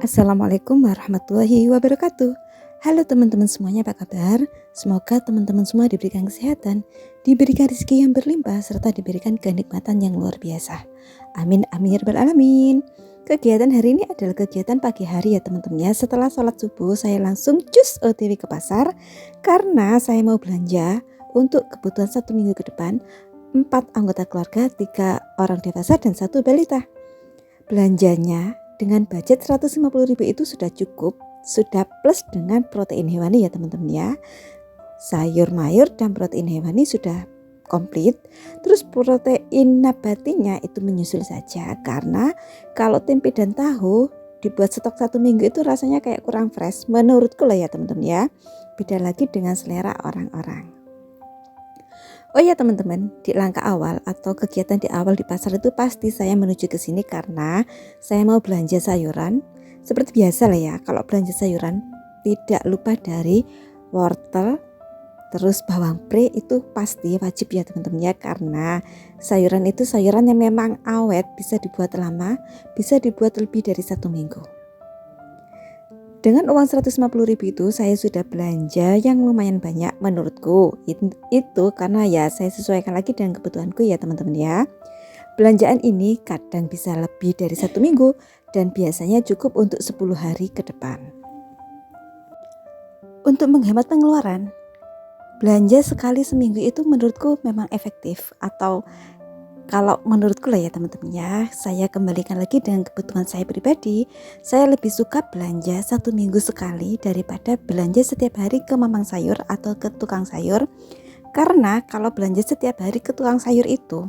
Assalamualaikum warahmatullahi wabarakatuh. Halo teman-teman semuanya, apa kabar? Semoga teman-teman semua diberikan kesehatan, diberikan rezeki yang berlimpah, serta diberikan kenikmatan yang luar biasa. Amin amin ya rabbal alamin. Kegiatan hari ini adalah kegiatan pagi hari ya teman-teman ya. Setelah sholat subuh saya langsung cus OTW ke pasar karena saya mau belanja untuk kebutuhan 1 minggu ke depan. 4 anggota keluarga, 3 orang dewasa dan 1 balita. Belanjanya dengan budget 150.000 itu sudah cukup, sudah plus dengan protein hewani ya teman-teman ya. Sayur mayur dan protein hewani sudah komplit. Terus protein nabatinya itu menyusul saja, karena kalau tempe dan tahu dibuat stok 1 minggu itu rasanya kayak kurang fresh menurutku lah ya teman-teman ya. Beda lagi dengan selera orang-orang. Oh ya teman-teman, di langkah awal atau kegiatan di awal di pasar itu pasti saya menuju ke sini karena saya mau belanja sayuran. Seperti biasa lah ya, kalau belanja sayuran tidak lupa dari wortel, terus bawang pre itu pasti wajib ya teman-teman ya, karena sayuran itu sayuran yang memang awet, bisa dibuat lama, bisa dibuat lebih dari 1 minggu. Dengan uang 150.000 itu saya sudah belanja yang lumayan banyak menurutku. Itu karena ya saya sesuaikan lagi dengan kebutuhanku ya teman-teman ya. Belanjaan ini kadang bisa lebih dari 1 minggu dan biasanya cukup untuk 10 hari ke depan. Untuk menghemat pengeluaran, belanja sekali seminggu itu menurutku memang efektif, atau kalau menurutku lah ya teman-teman ya, saya kembalikan lagi dengan kebutuhan saya pribadi. Saya lebih suka belanja 1 minggu sekali daripada belanja setiap hari ke mamang sayur atau ke tukang sayur. Karena kalau belanja setiap hari ke tukang sayur itu,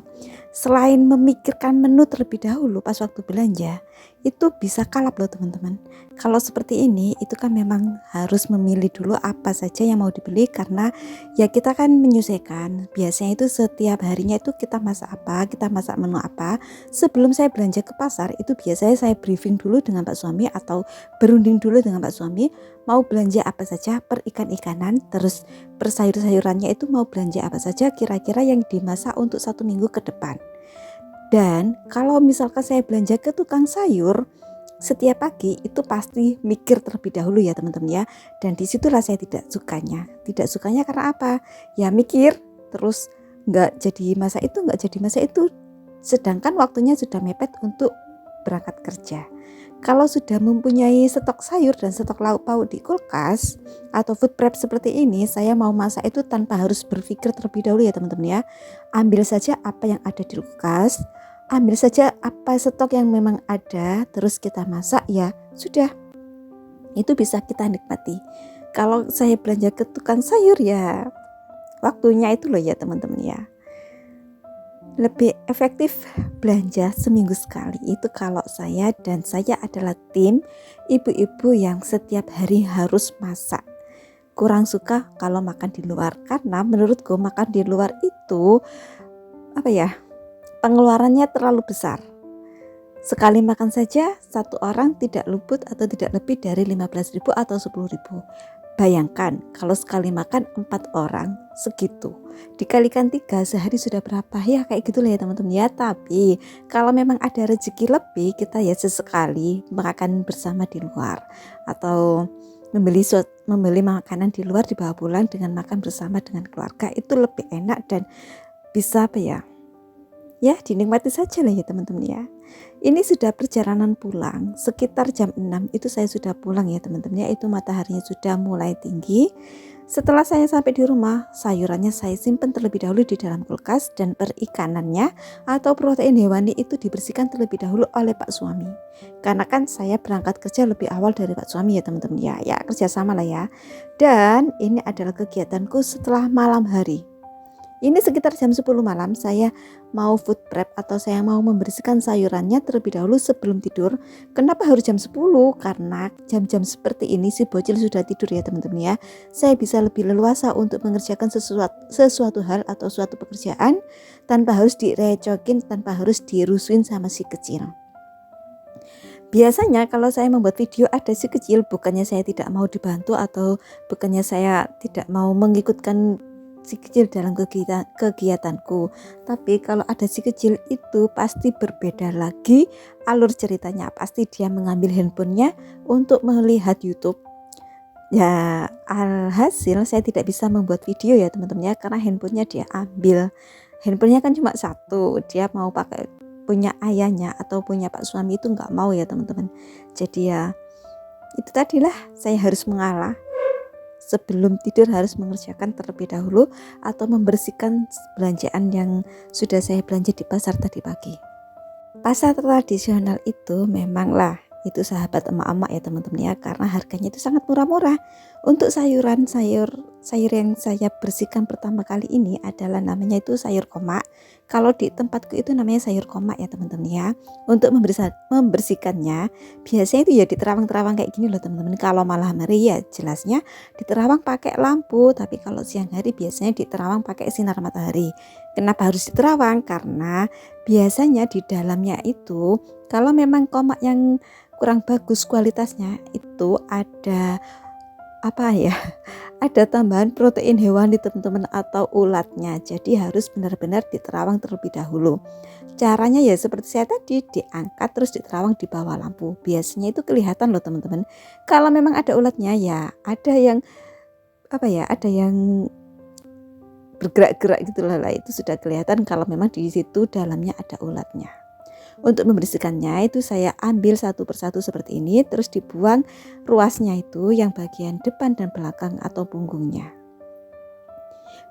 selain memikirkan menu terlebih dahulu pas waktu belanja, itu bisa kalap loh teman-teman. Kalau seperti ini, itu kan memang harus memilih dulu apa saja yang mau dibeli, karena ya kita kan menyesuaikan. Biasanya itu setiap harinya itu kita masak apa, kita masak menu apa. Sebelum saya belanja ke pasar, itu biasanya saya briefing dulu dengan Pak Suami atau berunding dulu dengan Pak Suami, mau belanja apa saja per ikan-ikanan, terus per sayur-sayurannya itu mau belanja apa saja kira-kira yang dimasak untuk 1 minggu ke depan. Dan kalau misalkan saya belanja ke tukang sayur setiap pagi, itu pasti mikir terlebih dahulu ya teman-teman ya. Dan disitulah saya tidak sukanya. Tidak sukanya karena apa? Ya mikir terus nggak jadi masa itu. Sedangkan waktunya sudah mepet untuk berangkat kerja. Kalau sudah mempunyai stok sayur dan stok lauk pauk di kulkas atau food prep seperti ini, saya mau masak itu tanpa harus berpikir terlebih dahulu ya teman-teman ya. Ambil saja apa yang ada di kulkas, ambil saja apa stok yang memang ada, terus kita masak, ya sudah. Itu bisa kita nikmati. Kalau saya belanja ke tukang sayur ya waktunya itu loh ya teman-teman ya. Lebih efektif belanja seminggu sekali itu kalau saya, dan saya adalah tim ibu-ibu yang setiap hari harus masak. Kurang suka kalau makan di luar, karena menurutku makan di luar itu pengeluarannya terlalu besar. Sekali makan saja satu orang tidak luput atau tidak lebih dari 15.000 atau 10.000. Bayangkan kalau sekali makan 4 orang segitu, dikalikan 3 sehari sudah berapa ya, kayak gitu lah ya teman-teman ya. Tapi kalau memang ada rezeki lebih, kita ya sesekali makan bersama di luar, atau membeli makanan di luar dibawa pulang dengan makan bersama dengan keluarga, itu lebih enak dan bisa ya dinikmati saja lah ya teman-teman ya. Ini sudah perjalanan pulang sekitar jam 6 itu saya sudah pulang ya teman-teman ya. Itu mataharinya sudah mulai tinggi. Setelah saya sampai di rumah, sayurannya saya simpan terlebih dahulu di dalam kulkas, dan perikanannya atau protein hewani itu dibersihkan terlebih dahulu oleh Pak Suami. Karena kan saya berangkat kerja lebih awal dari Pak Suami ya teman-teman ya. Ya kerja sama lah ya. Dan ini adalah kegiatanku setelah malam hari. Ini sekitar jam 10 malam saya mau food prep atau saya mau membersihkan sayurannya terlebih dahulu sebelum tidur. Kenapa harus jam 10? Karena jam-jam seperti ini si bocil sudah tidur ya teman-teman ya. Saya bisa lebih leluasa untuk mengerjakan sesuatu hal atau suatu pekerjaan tanpa harus direcokin, tanpa harus dirusuin sama si kecil. Biasanya kalau saya membuat video ada si kecil, bukannya saya tidak mau dibantu atau bukannya saya tidak mau mengikutkan si kecil dalam kegiatanku. Tapi kalau ada si kecil itu pasti berbeda lagi alur ceritanya. Pasti dia mengambil handphonenya untuk melihat YouTube. Ya, alhasil saya tidak bisa membuat video ya teman-teman ya, karena handphonenya dia ambil. Handphonenya kan cuma satu, dia mau pakai punya ayahnya atau punya pak suami itu nggak mau ya teman-teman. Jadi ya itu tadilah, saya harus mengalah. Sebelum tidur harus mengerjakan terlebih dahulu atau membersihkan belanjaan yang sudah saya belanja di pasar tadi pagi. Pasar tradisional itu memanglah itu sahabat emak-emak ya teman-teman ya, karena harganya itu sangat murah-murah. Untuk sayur yang saya bersihkan pertama kali ini adalah namanya itu sayur komak. Kalau di tempatku itu namanya sayur komak ya teman-teman ya. Untuk membersihkannya biasanya itu ya diterawang-terawang kayak gini loh teman-teman. Kalau malam hari ya jelasnya diterawang pakai lampu, tapi kalau siang hari biasanya diterawang pakai sinar matahari. Kenapa harus diterawang? Karena biasanya di dalamnya itu kalau memang komak yang kurang bagus kualitasnya itu ada ada tambahan protein hewani teman-teman atau ulatnya. Jadi harus benar-benar diterawang terlebih dahulu. Caranya ya seperti saya tadi, diangkat terus diterawang di bawah lampu. Biasanya itu kelihatan loh teman-teman. Kalau memang ada ulatnya ya ada yang ada yang bergerak-gerak gitu lah, itu sudah kelihatan kalau memang di situ dalamnya ada ulatnya. Untuk membersihkannya itu saya ambil satu persatu seperti ini, terus dibuang ruasnya itu yang bagian depan dan belakang atau punggungnya.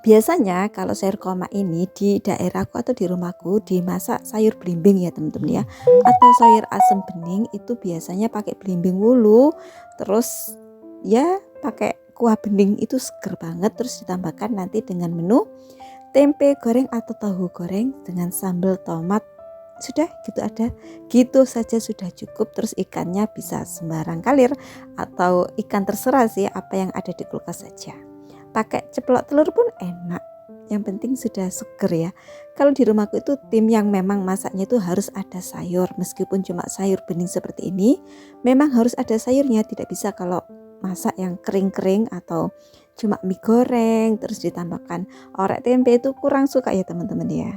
Biasanya kalau sayur komak ini di daerahku atau di rumahku dimasak sayur belimbing ya teman-teman ya, atau sayur asem bening itu biasanya pakai belimbing wulu, terus ya pakai kuah bening itu seger banget, terus ditambahkan nanti dengan menu tempe goreng atau tahu goreng dengan sambal tomat. Sudah gitu saja sudah cukup. Terus ikannya bisa sembarang kalir atau ikan terserah sih, apa yang ada di kulkas saja. Pakai ceplok telur pun enak, yang penting sudah seger ya. Kalau di rumahku itu tim yang memang masaknya itu harus ada sayur, meskipun cuma sayur bening seperti ini memang harus ada sayurnya. Tidak bisa kalau masak yang kering-kering atau cuma mie goreng terus ditambahkan orek tempe, itu kurang suka ya teman-teman ya.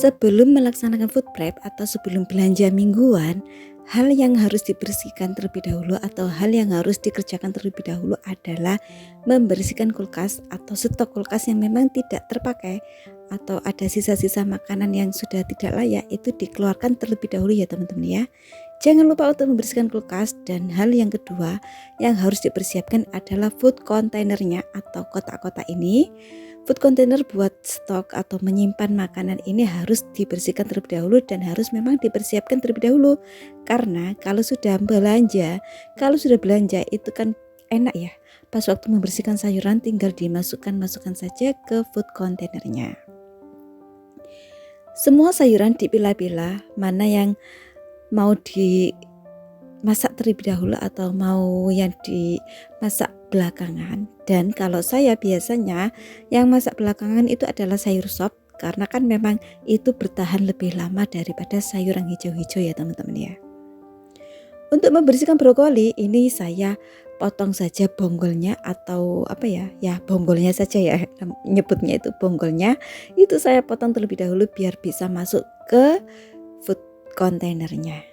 Sebelum melaksanakan food prep atau sebelum belanja mingguan, hal yang harus dibersihkan terlebih dahulu atau hal yang harus dikerjakan terlebih dahulu adalah membersihkan kulkas atau stok kulkas yang memang tidak terpakai atau ada sisa-sisa makanan yang sudah tidak layak, itu dikeluarkan terlebih dahulu ya teman-teman ya. Jangan lupa untuk membersihkan kulkas. Dan hal yang kedua yang harus dipersiapkan adalah food containernya atau kotak-kotak ini. Food container buat stok atau menyimpan makanan ini harus dibersihkan terlebih dahulu dan harus memang dipersiapkan terlebih dahulu. Karena kalau sudah belanja itu kan enak ya. Pas waktu membersihkan sayuran tinggal masukkan saja ke food containernya. Semua sayuran dipilah-pilah, mana yang mau dimasak terlebih dahulu atau mau yang dimasak belakangan. Dan kalau saya biasanya yang masak belakangan itu adalah sayur sop, karena kan memang itu bertahan lebih lama daripada sayur yang hijau-hijau ya teman-teman ya. Untuk membersihkan brokoli ini saya potong saja bonggolnya atau bonggolnya saja ya, nyebutnya itu bonggolnya. Itu saya potong terlebih dahulu biar bisa masuk ke food containernya.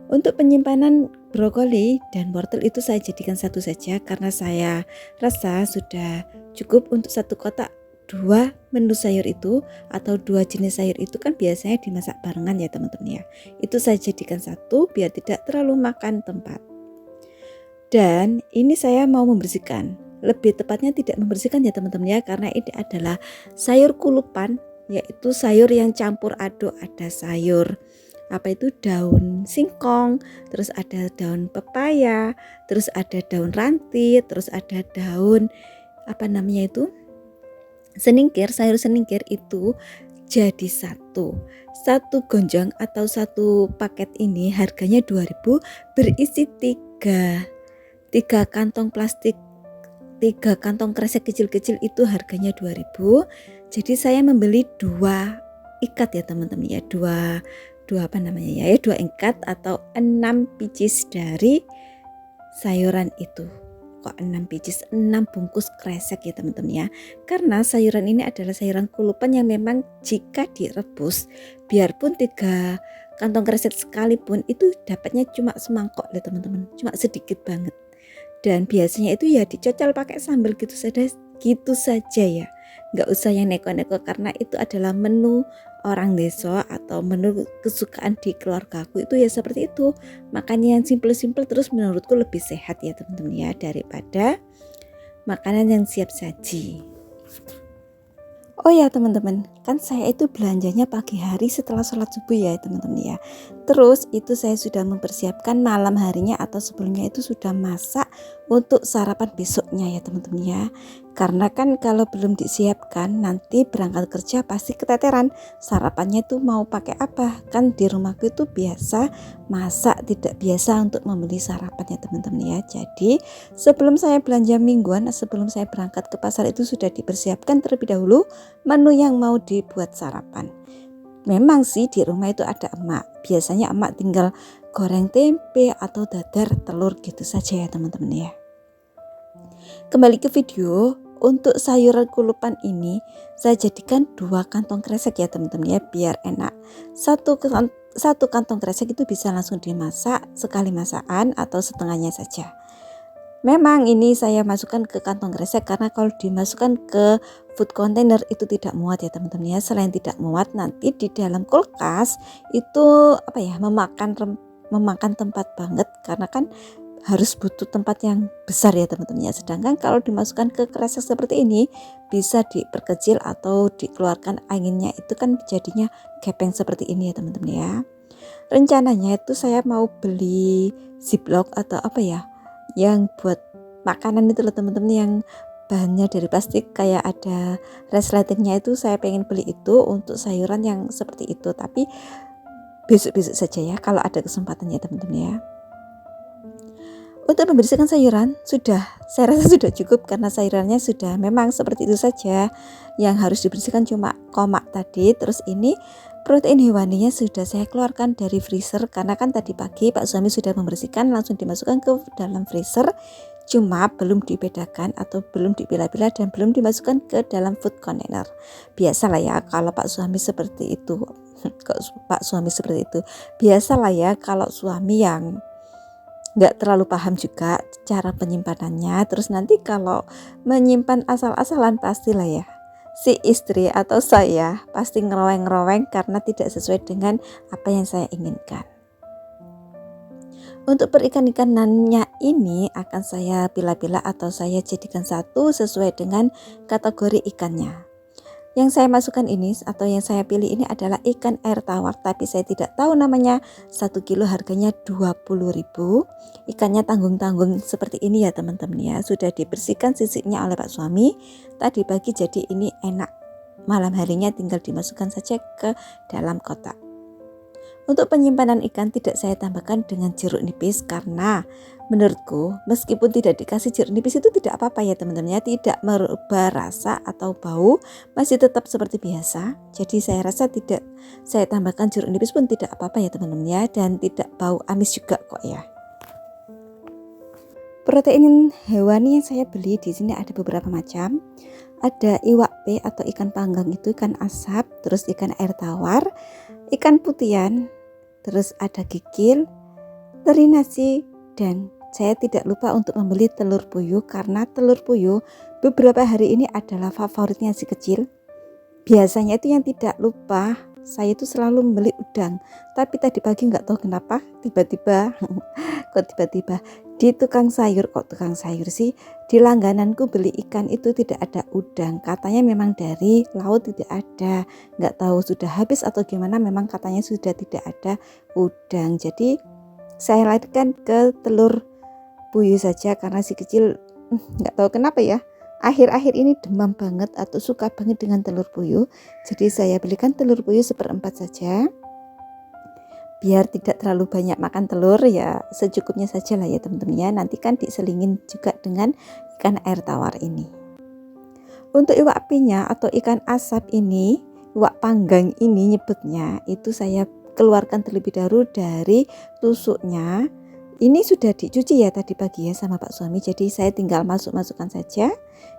Untuk penyimpanan brokoli dan wortel itu saya jadikan satu saja karena saya rasa sudah cukup untuk satu kotak 2 menu sayur itu atau 2 jenis sayur itu kan biasanya dimasak barengan ya teman-teman ya. Itu saya jadikan satu biar tidak terlalu makan tempat. Dan ini saya mau membersihkan, lebih tepatnya tidak membersihkan ya teman-teman ya, karena ini adalah sayur kulupan, yaitu sayur yang campur aduk, ada sayur apa itu daun singkong, terus ada daun pepaya, terus ada daun ranti, terus ada daun apa namanya itu seningkir, sayur seningkir itu jadi satu gonjang atau satu paket ini harganya 2.000, berisi tiga kantong plastik, 3 kantong kresek kecil-kecil itu harganya 2.000. Jadi saya membeli 2 ikat ya teman-teman ya, dua apa namanya ya, 2 ikat atau 6 pieces dari sayuran itu. Kok 6 pieces, 6 bungkus kresek ya teman-teman ya. Karena sayuran ini adalah sayuran kulupan yang memang jika direbus, biarpun 3 kantong kresek sekalipun itu dapatnya cuma semangkok ya teman-teman, cuma sedikit banget. Dan biasanya itu ya dicocol pakai sambal gitu saja ya, nggak usah yang neko-neko, karena itu adalah menu orang desa atau menu kesukaan di keluargaku itu ya seperti itu. Makanya yang simple-simple terus menurutku lebih sehat ya teman-teman ya, daripada makanan yang siap saji. Oh ya teman-teman, kan saya itu belanjanya pagi hari setelah sholat subuh ya teman-teman ya. Terus itu saya sudah mempersiapkan malam harinya atau sebelumnya itu sudah masak untuk sarapan besoknya ya teman-teman ya. Karena kan kalau belum disiapkan nanti berangkat kerja pasti keteteran. Sarapannya tuh mau pakai apa? Kan di rumahku itu biasa masak, tidak biasa untuk membeli sarapan ya teman-teman ya. Jadi sebelum saya belanja mingguan, sebelum saya berangkat ke pasar itu sudah dipersiapkan terlebih dahulu menu yang mau dibuat sarapan. Memang sih di rumah itu ada emak. Biasanya emak tinggal goreng tempe atau dadar telur gitu saja ya teman-teman ya. Kembali ke video, untuk sayuran kulupan ini saya jadikan 2 kantong kresek ya teman-teman ya, biar enak. Satu kantong kresek itu bisa langsung dimasak sekali masakan atau setengahnya saja. Memang ini saya masukkan ke kantong kresek karena kalau dimasukkan ke food container itu tidak muat ya teman-teman ya. Selain tidak muat, nanti di dalam kulkas itu memakan tempat banget, karena kan harus butuh tempat yang besar ya teman-teman ya. Sedangkan kalau dimasukkan ke kresek seperti ini bisa diperkecil atau dikeluarkan anginnya, itu kan jadinya gepeng seperti ini ya teman-teman ya. Rencananya itu saya mau beli ziplock atau apa ya, yang buat makanan itu loh teman-teman, yang bahannya dari plastik kayak ada resletingnya, itu saya pengen beli itu untuk sayuran yang seperti itu. Tapi besok-besok saja ya kalau ada kesempatannya teman-teman ya. Untuk membersihkan sayuran saya rasa sudah cukup, karena sayurannya sudah memang seperti itu saja. Yang harus dibersihkan cuma komak tadi. Terus ini protein hewaninya sudah saya keluarkan dari freezer, karena kan tadi pagi Pak suami sudah membersihkan, langsung dimasukkan ke dalam freezer. Cuma belum dibedakan atau belum dipilah-pilah dan belum dimasukkan ke dalam food container. Biasalah ya kalau Pak suami seperti itu. Biasalah ya kalau suami yang nggak terlalu paham juga cara penyimpanannya. Terus nanti kalau menyimpan asal-asalan pastilah ya, si istri atau saya pasti ngeroweng-ngeroweng karena tidak sesuai dengan apa yang saya inginkan. Untuk perikan-ikanannya ini akan saya pilah-pilah atau saya jadikan satu sesuai dengan kategori ikannya. Yang saya masukkan ini atau yang saya pilih ini adalah ikan air tawar, tapi saya tidak tahu namanya. 1 kilo harganya 20.000. Ikannya tanggung-tanggung seperti ini ya teman-teman ya. Sudah dibersihkan sisiknya oleh Pak suami tadi pagi, jadi ini enak. Malam harinya tinggal dimasukkan saja ke dalam kotak. Untuk penyimpanan ikan tidak saya tambahkan dengan jeruk nipis, karena menurutku meskipun tidak dikasih jeruk nipis itu tidak apa-apa ya teman-teman ya, tidak merubah rasa atau bau, masih tetap seperti biasa. Jadi saya rasa tidak saya tambahkan jeruk nipis pun tidak apa-apa ya teman-teman ya, dan tidak bau amis juga kok ya. Protein hewani yang saya beli di sini ada beberapa macam. Ada iwak pe atau ikan panggang, itu ikan asap, terus ikan air tawar, ikan putian, terus ada kikil, teri nasi, dan saya tidak lupa untuk membeli telur puyuh, karena telur puyuh beberapa hari ini adalah favoritnya si kecil. Biasanya itu yang tidak lupa saya itu selalu membeli udang, tapi tadi pagi nggak tahu kenapa tiba-tiba di tukang sayur, kok tukang sayur sih, di langgananku beli ikan itu tidak ada udang, katanya memang dari laut tidak ada, nggak tahu sudah habis atau gimana, memang katanya sudah tidak ada udang. Jadi saya larikan ke telur puyuh saja karena si kecil nggak tahu kenapa ya, akhir-akhir ini demam banget atau suka banget dengan telur puyuh. Jadi saya belikan telur puyuh 1/4 saja, biar tidak terlalu banyak makan telur, ya secukupnya saja lah ya teman-teman ya. Nanti kan diselingin juga dengan ikan air tawar ini. Untuk iwak pinya atau ikan asap ini, iwak panggang ini nyebutnya, itu saya keluarkan terlebih dahulu dari tusuknya. Ini sudah dicuci ya tadi pagi ya sama Pak suami, jadi saya tinggal masukkan saja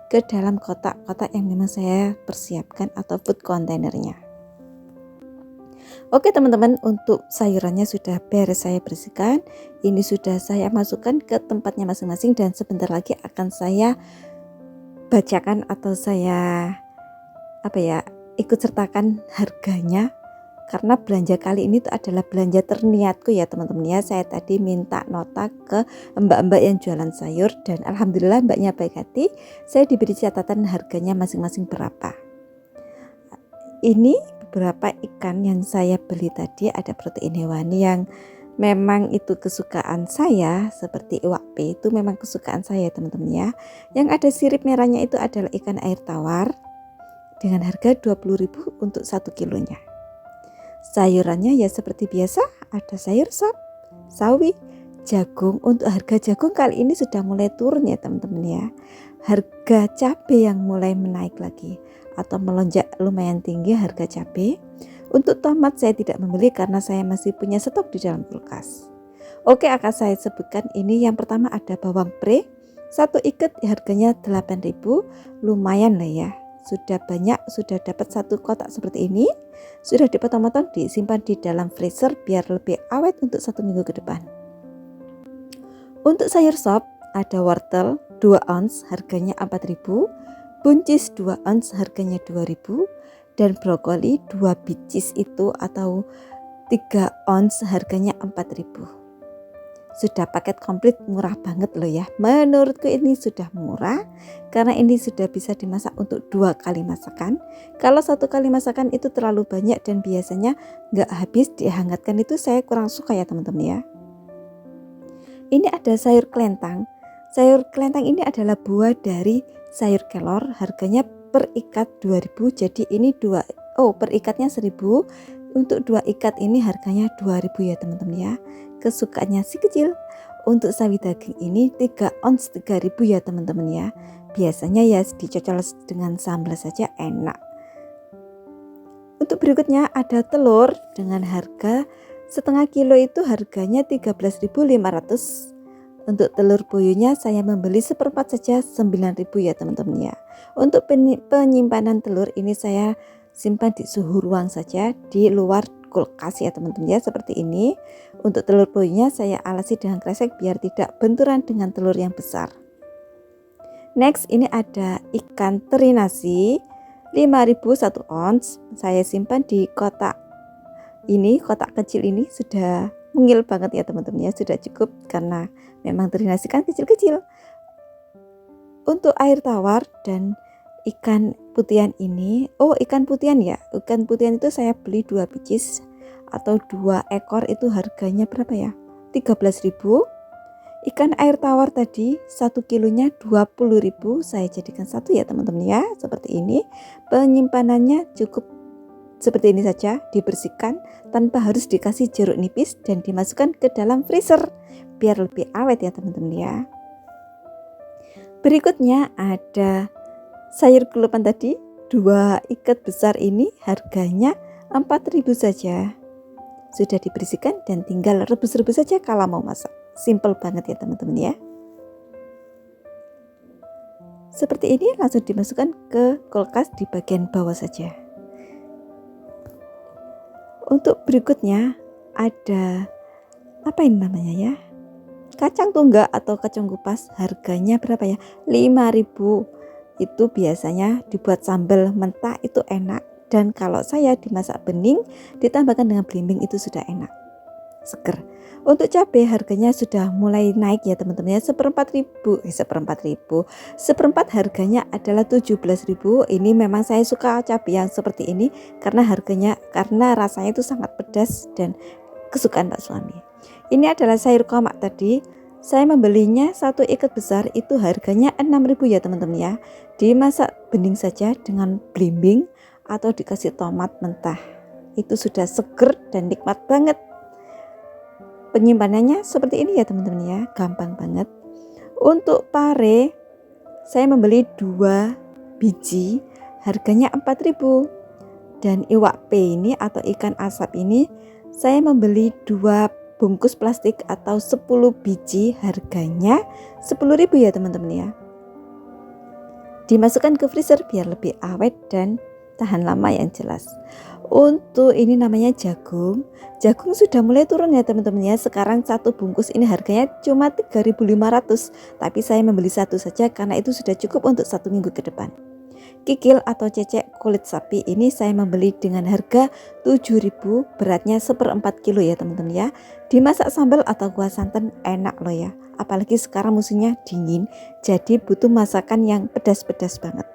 ke dalam kotak-kotak yang memang saya persiapkan atau food containernya. Oke teman-teman, untuk sayurannya sudah beres saya bersihkan. Ini sudah saya masukkan ke tempatnya masing-masing dan sebentar lagi akan saya bacakan atau saya ikut sertakan harganya. Karena belanja kali ini tuh adalah belanja terniatku ya teman-teman ya. Saya tadi minta nota ke mbak-mbak yang jualan sayur dan alhamdulillah mbaknya baik hati. Saya diberi catatan harganya masing-masing berapa. Ini beberapa ikan yang saya beli tadi, ada protein hewani yang memang itu kesukaan saya, seperti iwak P itu memang kesukaan saya teman-teman ya. Yang ada sirip merahnya itu adalah ikan air tawar dengan harga 20.000 untuk 1 kilonya. Sayurannya ya seperti biasa, ada sayur sop, sawi, jagung. Untuk harga jagung kali ini sudah mulai turun ya teman-teman ya. Harga cabai yang mulai menaik lagi atau melonjak lumayan tinggi harga cabai. Untuk tomat saya tidak membeli karena saya masih punya stok di dalam kulkas. Oke, akan saya sebutkan ini. Yang pertama ada bawang pre, 1 ikat harganya 8.000, lumayan lah ya. Sudah banyak, sudah dapat 1 kotak seperti ini. Sudah dipotong-potong, disimpan di dalam freezer biar lebih awet untuk 1 minggu ke depan. Untuk sayur sop ada wortel 2 ons harganya 4.000, buncis 2 ons harganya 2.000, dan brokoli 2 bicis itu atau 3 ons harganya 4.000. Sudah paket komplit, murah banget loh ya. Menurutku ini sudah murah karena ini sudah bisa dimasak untuk 2 kali masakan. Kalau 1 kali masakan itu terlalu banyak dan biasanya nggak habis dihangatkan, itu saya kurang suka ya teman-teman ya. Ini ada sayur kelentang. Sayur kelentang ini adalah buah dari sayur kelor, harganya per ikat 2.000. Jadi ini per ikatnya 1.000. Untuk 2 ikat ini harganya 2.000 ya teman-teman ya. Kesukaannya si kecil. Untuk sawi daging ini 3 ons 3.000 ya teman-teman ya. Biasanya ya dicocol dengan sambal saja enak. Untuk berikutnya ada telur dengan harga setengah kilo itu harganya 13.500. Untuk telur puyuhnya saya membeli 1/4 saja 9.000 ya teman-teman ya. Untuk penyimpanan telur ini saya simpan di suhu ruang saja di luar kulkas ya teman-teman ya, seperti ini. Untuk telur puyuhnya saya alasi dengan kresek biar tidak benturan dengan telur yang besar. Next, ini ada ikan teri nasi 5.000 1 ons. Saya simpan di kotak ini, kotak kecil ini sudah mungil banget ya teman-teman ya, sudah cukup karena memang teri nasi kan kecil-kecil. Untuk air tawar dan ikan putihan ini, ikan putihan ya, ikan putihan itu saya beli 2 bicis atau 2 ekor, itu harganya berapa ya, 13.000. Ikan air tawar tadi 1 kilonya 20.000, saya jadikan 1 ya teman-teman ya, seperti ini. Penyimpanannya cukup seperti ini saja, dibersihkan tanpa harus dikasih jeruk nipis dan dimasukkan ke dalam freezer biar lebih awet ya teman-teman ya. Berikutnya ada sayur kulupan tadi 2 ikat besar ini harganya 4.000 saja. Sudah dibersihkan dan tinggal rebus-rebus saja kalau mau masak. Simple banget ya teman-teman ya. Seperti ini, langsung dimasukkan ke kulkas di bagian bawah saja. Untuk berikutnya ada apa ini namanya ya? Kacang tunggak atau kacang kupas, harganya berapa ya? 5.000. Itu biasanya dibuat sambal mentah itu enak, dan kalau saya dimasak bening ditambahkan dengan belimbing itu sudah enak, seger. Untuk cabai harganya sudah mulai naik ya teman-teman ya, seperempat harganya adalah 17.000. Ini memang saya suka cabai yang seperti ini karena rasanya itu sangat pedas dan kesukaan Pak suami. Ini adalah sayur komak tadi. Saya membelinya satu ikat besar itu harganya 6.000 ya teman-teman ya. Dimasak bening saja dengan belimbing atau dikasih tomat mentah. Itu sudah seger dan nikmat banget. Penyimpanannya seperti ini ya teman-teman ya, gampang banget. Untuk pare saya membeli 2 biji, harganya 4.000. Dan iwak pe ini atau ikan asap ini saya membeli 2 bungkus plastik atau 10 biji, harganya 10.000 ya teman-teman ya. Dimasukkan ke freezer biar lebih awet dan tahan lama yang jelas. Untuk ini namanya jagung sudah mulai turun ya teman-teman ya. Sekarang satu bungkus ini harganya cuma 3.500, tapi saya membeli satu saja karena itu sudah cukup untuk 1 minggu ke depan. Kikil atau cecek kulit sapi ini saya membeli dengan harga 7.000, beratnya 1/4 kilo ya teman-teman ya. Dimasak sambal atau kuah santan enak loh ya, apalagi sekarang musimnya dingin, jadi butuh masakan yang pedas-pedas banget.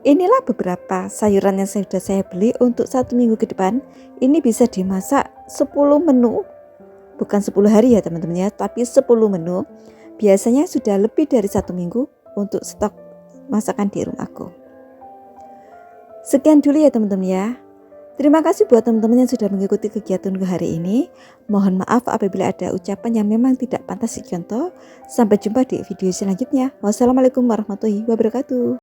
Inilah beberapa sayuran yang sudah saya beli untuk 1 minggu ke depan. Ini bisa dimasak 10 menu, bukan 10 hari ya teman-teman ya, tapi 10 menu. Biasanya sudah lebih dari 1 minggu untuk stok masakan di rumahku. Sekian dulu ya teman-teman ya. Terima kasih buat teman-teman yang sudah mengikuti kegiatanku hari ini. Mohon maaf apabila ada ucapan yang memang tidak pantas dicontoh. Sampai jumpa di video selanjutnya. Wassalamualaikum warahmatullahi wabarakatuh.